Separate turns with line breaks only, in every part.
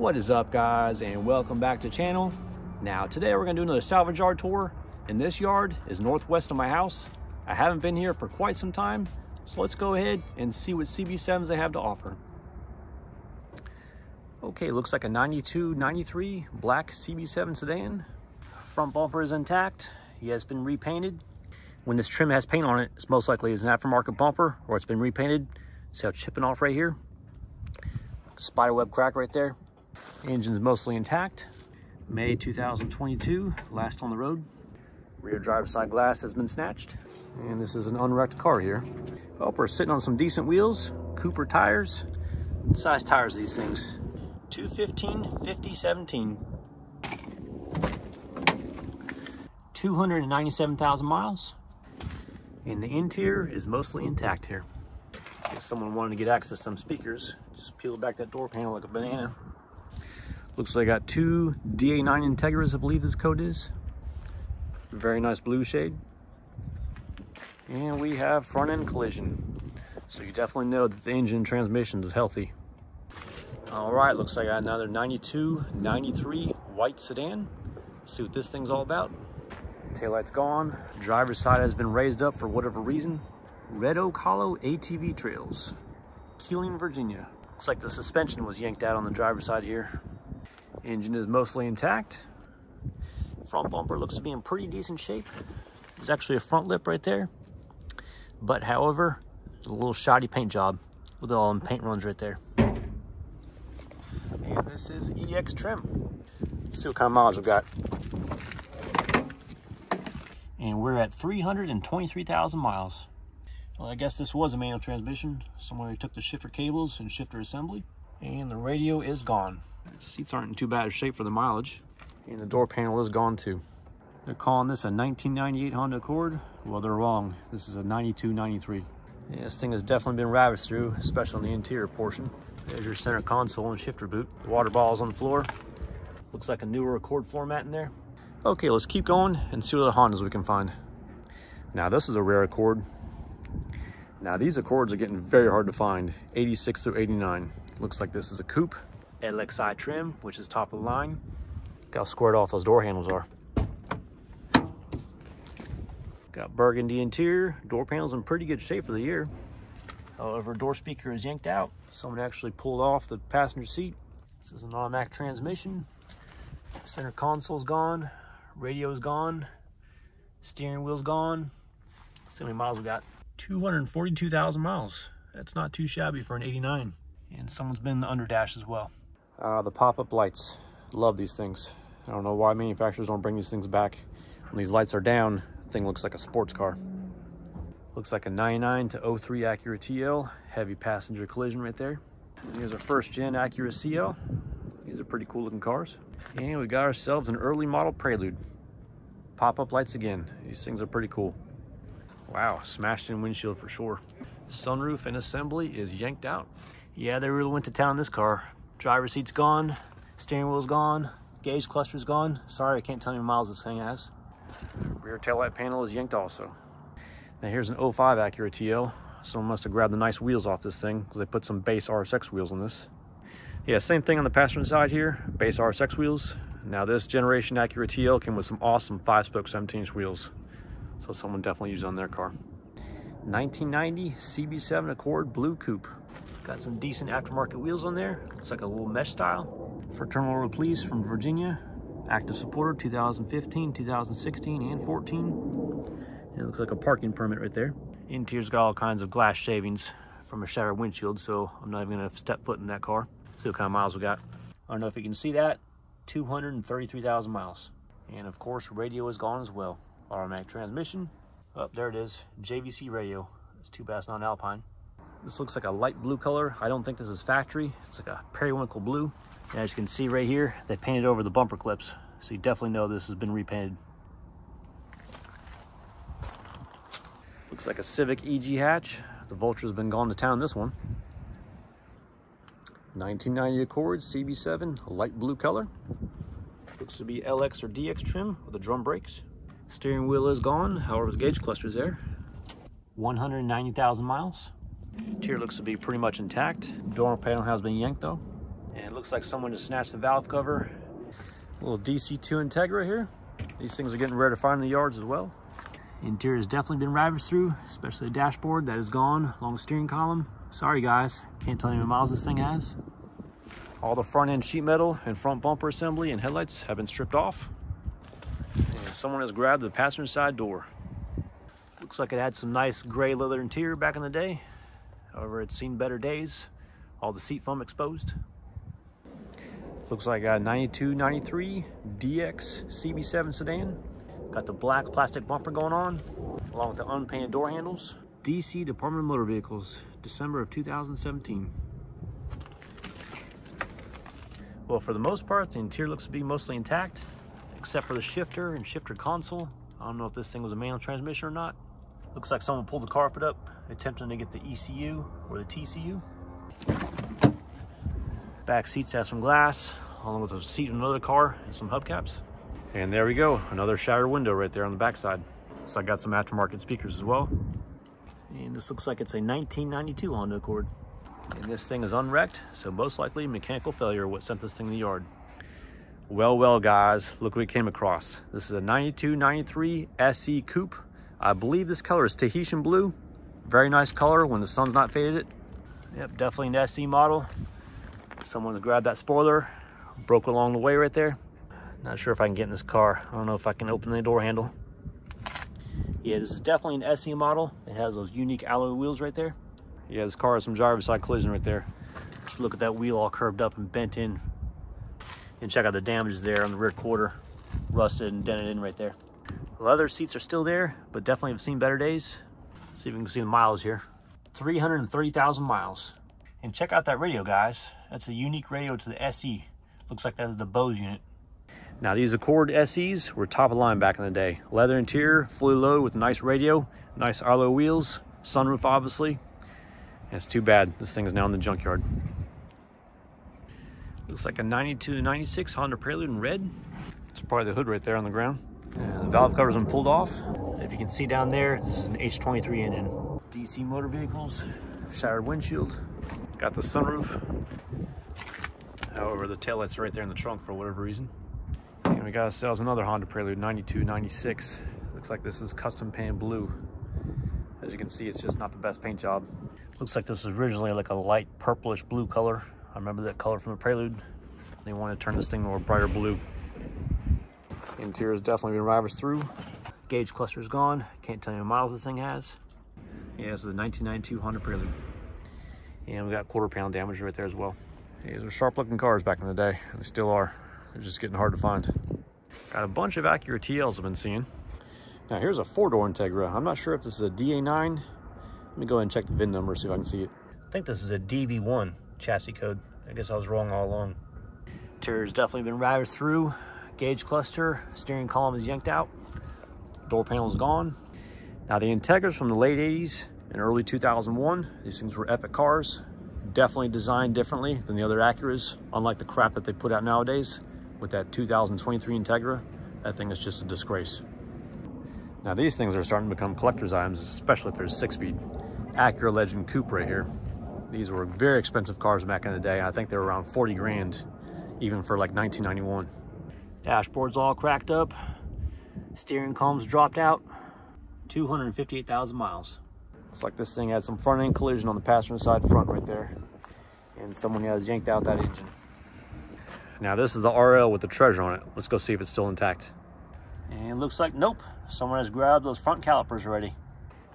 What is up, guys, and welcome back to the channel. Now today we're gonna do another salvage yard tour, and this yard is northwest of my house. I haven't been here for quite some time, so let's go ahead and see what CB7s they have to offer. Okay, looks like a 92, 93 black CB7 sedan. Front bumper is intact. He has been repainted. When this trim has paint on it, it's most likely it's an aftermarket bumper or it's been repainted. See how it's chipping off right here? Spiderweb crack right there. Engine's mostly intact. May 2022, last on the road. Rear driver's side glass has been snatched. And this is an unwrecked car here. Well, we're sitting on some decent wheels. Cooper tires. What size tires are these things? 215 50/17. 297,000 miles. And the interior is mostly intact here. If someone wanted to get access to some speakers, just peel back that door panel like a banana. Looks like I got two DA9 Integras, I believe this code is. Very nice blue shade. And we have front end collision. So you definitely know that the engine and transmission is healthy. All right, looks like I got another 92, 93 white sedan. Let's see what this thing's all about. Taillight's gone. Driver's side has been raised up for whatever reason. Red Oak Hollow ATV Trails, Keeling, Virginia. Looks like the suspension was yanked out on the driver's side here. Engine is mostly intact. Front bumper looks to be in pretty decent shape. There's actually a front lip right there. But however, a little shoddy paint job with all them paint runs right there. And this is EX trim. Let's see what kind of mileage we got. And we're at 323,000 miles. Well, I guess this was a manual transmission. Someone took the shifter cables and shifter assembly. And the radio is gone. The seats aren't in too bad a shape for the mileage. And the door panel is gone too. They're calling this a 1998 Honda Accord. Well, they're wrong. This is a 92, 93. Yeah, this thing has definitely been ravaged through, especially on the interior portion. There's your center console and shifter boot. The water ball's on the floor. Looks like a newer Accord floor mat in there. Okay, let's keep going and see what other Hondas we can find. Now, this is a rare Accord. Now, these Accords are getting very hard to find, 86 through 89. Looks like this is a coupe, LXI trim, which is top of the line. Look how squared off those door handles are. Got burgundy interior, door panels in pretty good shape for the year. However, door speaker is yanked out. Someone actually pulled off the passenger seat. This is an automatic transmission. Center console's gone, radio's gone, steering wheel's gone. Let's see how many miles we got. 242,000 miles. That's not too shabby for an 89. And someone's been in the underdash as well. The pop-up lights. Love these things. I don't know why manufacturers don't bring these things back. When these lights are down, the thing looks like a sports car. Looks like a 99 to 03 Acura TL. Heavy passenger collision right there. And here's a first gen Acura CL. These are pretty cool looking cars. And we got ourselves an early model Prelude. Pop-up lights again. These things are pretty cool. Wow, smashed in windshield for sure. Sunroof and assembly is yanked out. Yeah, they really went to town in this car. Driver's seat's gone, steering wheel's gone, gauge cluster's gone. Sorry, I can't tell you how many miles this thing has. Rear taillight panel is yanked also. Now here's an 05 Acura TL. Someone must have grabbed the nice wheels off this thing because they put some base RSX wheels on this. Yeah, same thing on the passenger side here, base RSX wheels. Now this generation Acura TL came with some awesome 5-spoke 17-inch wheels. So someone definitely used on their car. 1990 CB7 Accord Blue Coupe. Got some decent aftermarket wheels on there. Looks like a little mesh style. Fraternal Release from Virginia. Active supporter 2015, 2016, and 14. It looks like a parking permit right there. Interior's got all kinds of glass shavings from a shattered windshield, so I'm not even gonna step foot in that car. See what kind of miles we got. I don't know if you can see that. 233,000 miles. And of course, radio is gone as well. Automatic transmission. Oh, there it is. JVC radio. It's too bad it's not an Alpine. This looks like a light blue color. I don't think this is factory. It's like a periwinkle blue. And as you can see right here, they painted over the bumper clips. So you definitely know this has been repainted. Looks like a Civic EG hatch. The Vulture's been gone to town this one. 1990 Accord CB7, light blue color. Looks to be LX or DX trim with the drum brakes. Steering wheel is gone, however the gauge cluster is there. 190,000 miles. Interior looks to be pretty much intact. Door panel has been yanked though. And it looks like someone just snatched the valve cover. A little DC2 Integra here. These things are getting rare to find in the yards as well. The interior has definitely been ravaged through, especially the dashboard that is gone along the steering column. Sorry guys, can't tell you how many miles this thing has. All the front end sheet metal and front bumper assembly and headlights have been stripped off. And someone has grabbed the passenger side door. Looks like it had some nice gray leather interior back in the day. However, it's seen better days. All the seat foam exposed. Looks like a 92, 93 DX CB7 sedan. Got the black plastic bumper going on, along with the unpainted door handles. DC Department of Motor Vehicles, December of 2017. Well, for the most part, the interior looks to be mostly intact, except for the shifter and shifter console. I don't know if this thing was a manual transmission or not. Looks like someone pulled the carpet up, attempting to get the ECU or the TCU. Back seats have some glass, along with a seat in another car and some hubcaps. And there we go, another shattered window right there on the back side. So I got some aftermarket speakers as well. And this looks like it's a 1992 Honda Accord. And this thing is unwrecked, so most likely mechanical failure what sent this thing to the yard. Well guys, look what we came across. This is a 92, 93 SE Coupe. I believe this color is Tahitian blue. Very nice color when the sun's not faded it. Yep, definitely an SE model. Someone's grabbed that spoiler, broke along the way right there. Not sure if I can get in this car. I don't know if I can open the door handle. Yeah, this is definitely an SE model. It has those unique alloy wheels right there. Yeah, this car has some driver's side collision right there. Just look at that wheel all curved up and bent in. And check out the damages there on the rear quarter. Rusted and dented in right there. Leather seats are still there, but definitely have seen better days. Let's see if we can see the miles here. 330,000 miles. And check out that radio, guys. That's a unique radio to the SE. Looks like that is the Bose unit. Now these Accord SEs were top of the line back in the day. Leather interior, fully loaded with a nice radio, nice alloy wheels, sunroof obviously. And it's too bad this thing is now in the junkyard. Looks like a 92 to 96 Honda Prelude in red. It's probably the hood right there on the ground. And the valve cover's been pulled off. If you can see down there, this is an H23 engine. DC Motor Vehicles, shattered windshield. Got the sunroof. However, the taillights are right there in the trunk for whatever reason. And we got ourselves another Honda Prelude, 92, 96. Looks like this is custom painted blue. As you can see, it's just not the best paint job. Looks like this was originally like a light purplish blue color. I remember that color from the Prelude. They wanted to turn this thing more brighter blue. The interior has definitely been ravaged through. Gauge cluster's gone. Can't tell you how many miles this thing has. Yeah, this is the 1992 Honda Prelude. And we got quarter-pound damage right there as well. These were sharp-looking cars back in the day, and they still are. They're just getting hard to find. Got a bunch of Acura TLs I've been seeing. Now here's a four-door Integra. I'm not sure if this is a DA9. Let me go ahead and check the VIN number, see if I can see it. I think this is a DB1 chassis code. I guess I was wrong all along. Interior's definitely been ravaged through. Gauge cluster, steering column is yanked out. Door panel is gone. Now the Integras from the late 80s and early 2001, these things were epic cars. Definitely designed differently than the other Acuras, unlike the crap that they put out nowadays with that 2023 Integra. That thing is just a disgrace. Now these things are starting to become collector's items, especially if there's 6-speed. Acura Legend Coupe right here. These were very expensive cars back in the day. I think they were around 40 grand, even for like 1991. Dashboard's all cracked up. Steering column's dropped out. 258,000 miles. Looks like this thing had some front end collision on the passenger side front right there. And someone has yanked out that engine. Now this is the RL with the treasure on it. Let's go see if it's still intact. And it looks like, nope. Someone has grabbed those front calipers already.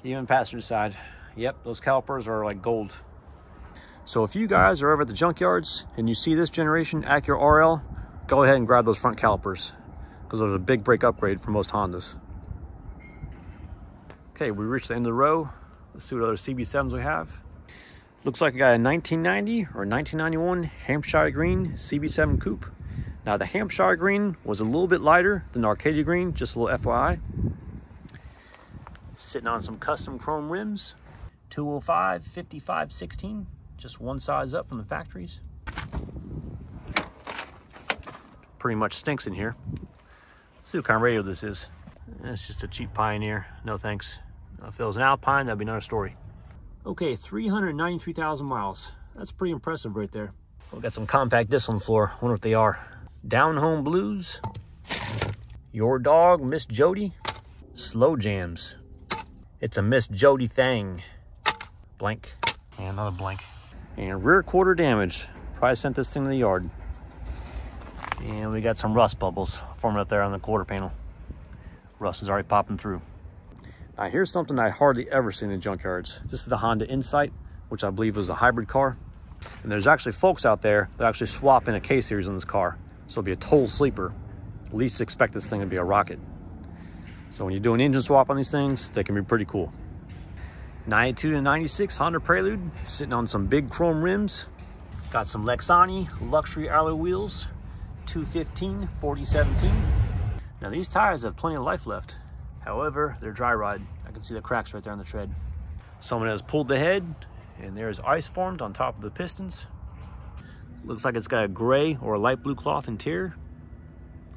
Even passenger side. Yep, those calipers are like gold. So if you guys are over at the junkyards and you see this generation Acura RL, go ahead and grab those front calipers, because those are a big brake upgrade for most Hondas. Okay, we reached the end of the row. Let's see what other CB7s we have. Looks like I got a 1990 or 1991 Hampshire Green CB7 Coupe. Now the Hampshire Green was a little bit lighter than the Arcadia Green, just a little FYI. Sitting on some custom chrome rims. 205 5516, just one size up from the factories. Pretty much stinks in here. Let's see what kind of radio this is. It's just a cheap Pioneer, no thanks. If it was an Alpine, that'd be another story. Okay, 393,000 miles. That's pretty impressive right there. We got some compact discs on the floor. Wonder what they are. Down Home Blues. Your Dog, Miss Jody. Slow Jams. It's a Miss Jody thing. Blank. And another blank. And rear quarter damage. Probably sent this thing to the yard. And we got some rust bubbles forming up there on the quarter panel. Rust is already popping through. Now here's something I hardly ever see in junkyards. This is the Honda Insight, which I believe was a hybrid car. And there's actually folks out there that actually swap in a K-series on this car. So it'll be a total sleeper. Least expect this thing to be a rocket. So when you do an engine swap on these things, they can be pretty cool. 92 to 96 Honda Prelude, sitting on some big chrome rims. Got some Lexani luxury alloy wheels, 215 4017. Now these tires have plenty of life left. However, they're dry ride. I can see the cracks right there on the tread. Someone has pulled the head, and there's ice formed on top of the pistons. Looks like it's got a gray or a light blue cloth interior.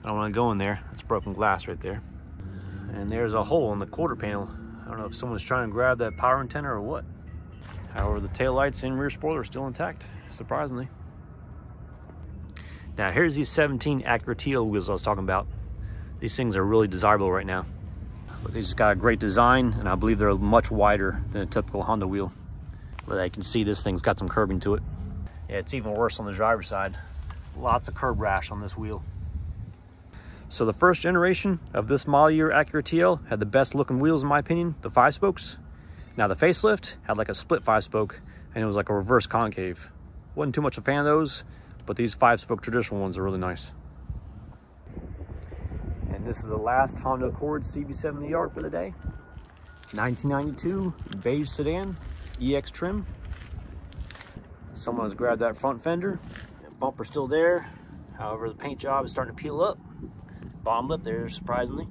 I don't want to go in there. That's broken glass right there. And there's a hole in the quarter panel. I don't know if someone's trying to grab that power antenna or what. However, the taillights and rear spoiler are still intact, surprisingly. Now here's these 17 Acura TL wheels I was talking about. These things are really desirable right now. But they just got a great design, and I believe they're much wider than a typical Honda wheel. But I can see this thing's got some curbing to it. Yeah, it's even worse on the driver's side. Lots of curb rash on this wheel. So the first generation of this model year Acura TL had the best looking wheels in my opinion, the 5-spokes. Now the facelift had like a split 5-spoke, and it was like a reverse concave. Wasn't too much a fan of those, but these 5-spoke traditional ones are really nice. And this is the last Honda Accord CB7 in the yard for the day. 1992 beige sedan, EX trim. Someone has grabbed that front fender. The bumper's still there. However, the paint job is starting to peel up. Bottom lip there, surprisingly.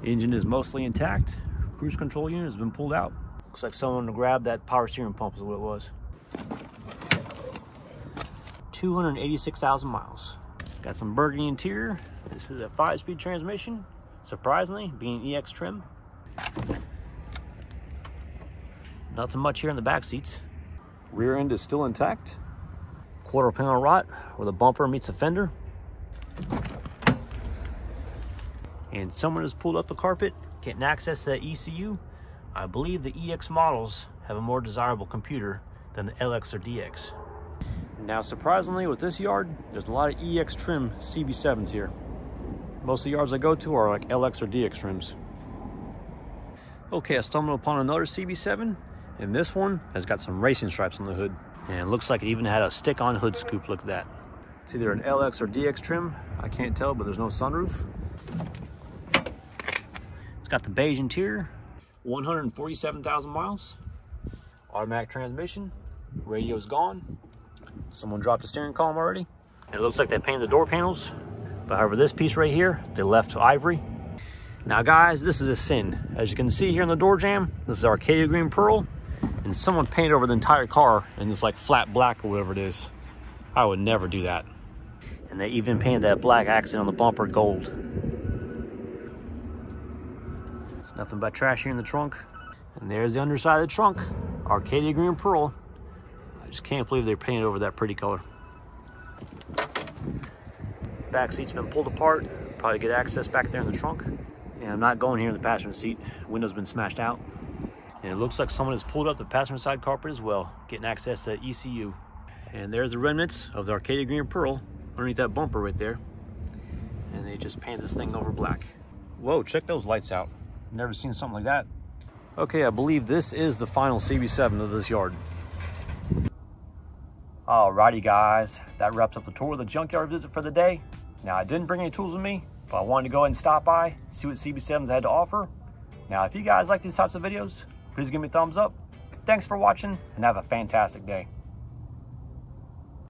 Engine is mostly intact. Cruise control unit has been pulled out. Looks like someone grabbed that power steering pump is what it was. 286,000 miles. Got some burgundy interior. This is a 5-speed transmission, surprisingly, being EX trim. Nothing much here in the back seats. Rear end is still intact. Quarter panel rot where the bumper meets the fender. And someone has pulled up the carpet, getting access to that ECU. I believe the EX models have a more desirable computer than the LX or DX. Now, surprisingly, with this yard, there's a lot of EX trim CB7s here. Most of the yards I go to are like LX or DX trims. Okay, I stumbled upon another CB7, and this one has got some racing stripes on the hood. And it looks like it even had a stick-on hood scoop, look at that. It's either an LX or DX trim, I can't tell, but there's no sunroof. It's got the beige interior, 147,000 miles. Automatic transmission, radio's gone. Someone dropped the steering column already. And it looks like they painted the door panels. But however, this piece right here, they left ivory. Now guys, this is a sin. As you can see here in the door jamb, this is Arcadia Green Pearl. And someone painted over the entire car in this like flat black or whatever it is. I would never do that. And they even painted that black accent on the bumper gold. There's nothing but trash here in the trunk. And there's the underside of the trunk, Arcadia Green Pearl. I just can't believe they painted over that pretty color. Back seat's been pulled apart. Probably get access back there in the trunk. And I'm not going here in the passenger seat. Window's been smashed out. And it looks like someone has pulled up the passenger side carpet as well, getting access to that ECU. And there's the remnants of the Arcadia Green Pearl underneath that bumper right there. And they just painted this thing over black. Whoa, check those lights out. Never seen something like that. Okay, I believe this is the final CB7 of this yard. Alrighty guys, that wraps up the tour of the junkyard visit for the day. Now I didn't bring any tools with me, but I wanted to go ahead and stop by, see what CB7s had to offer. Now if you guys like these types of videos, please give me a thumbs up. Thanks for watching and have a fantastic day.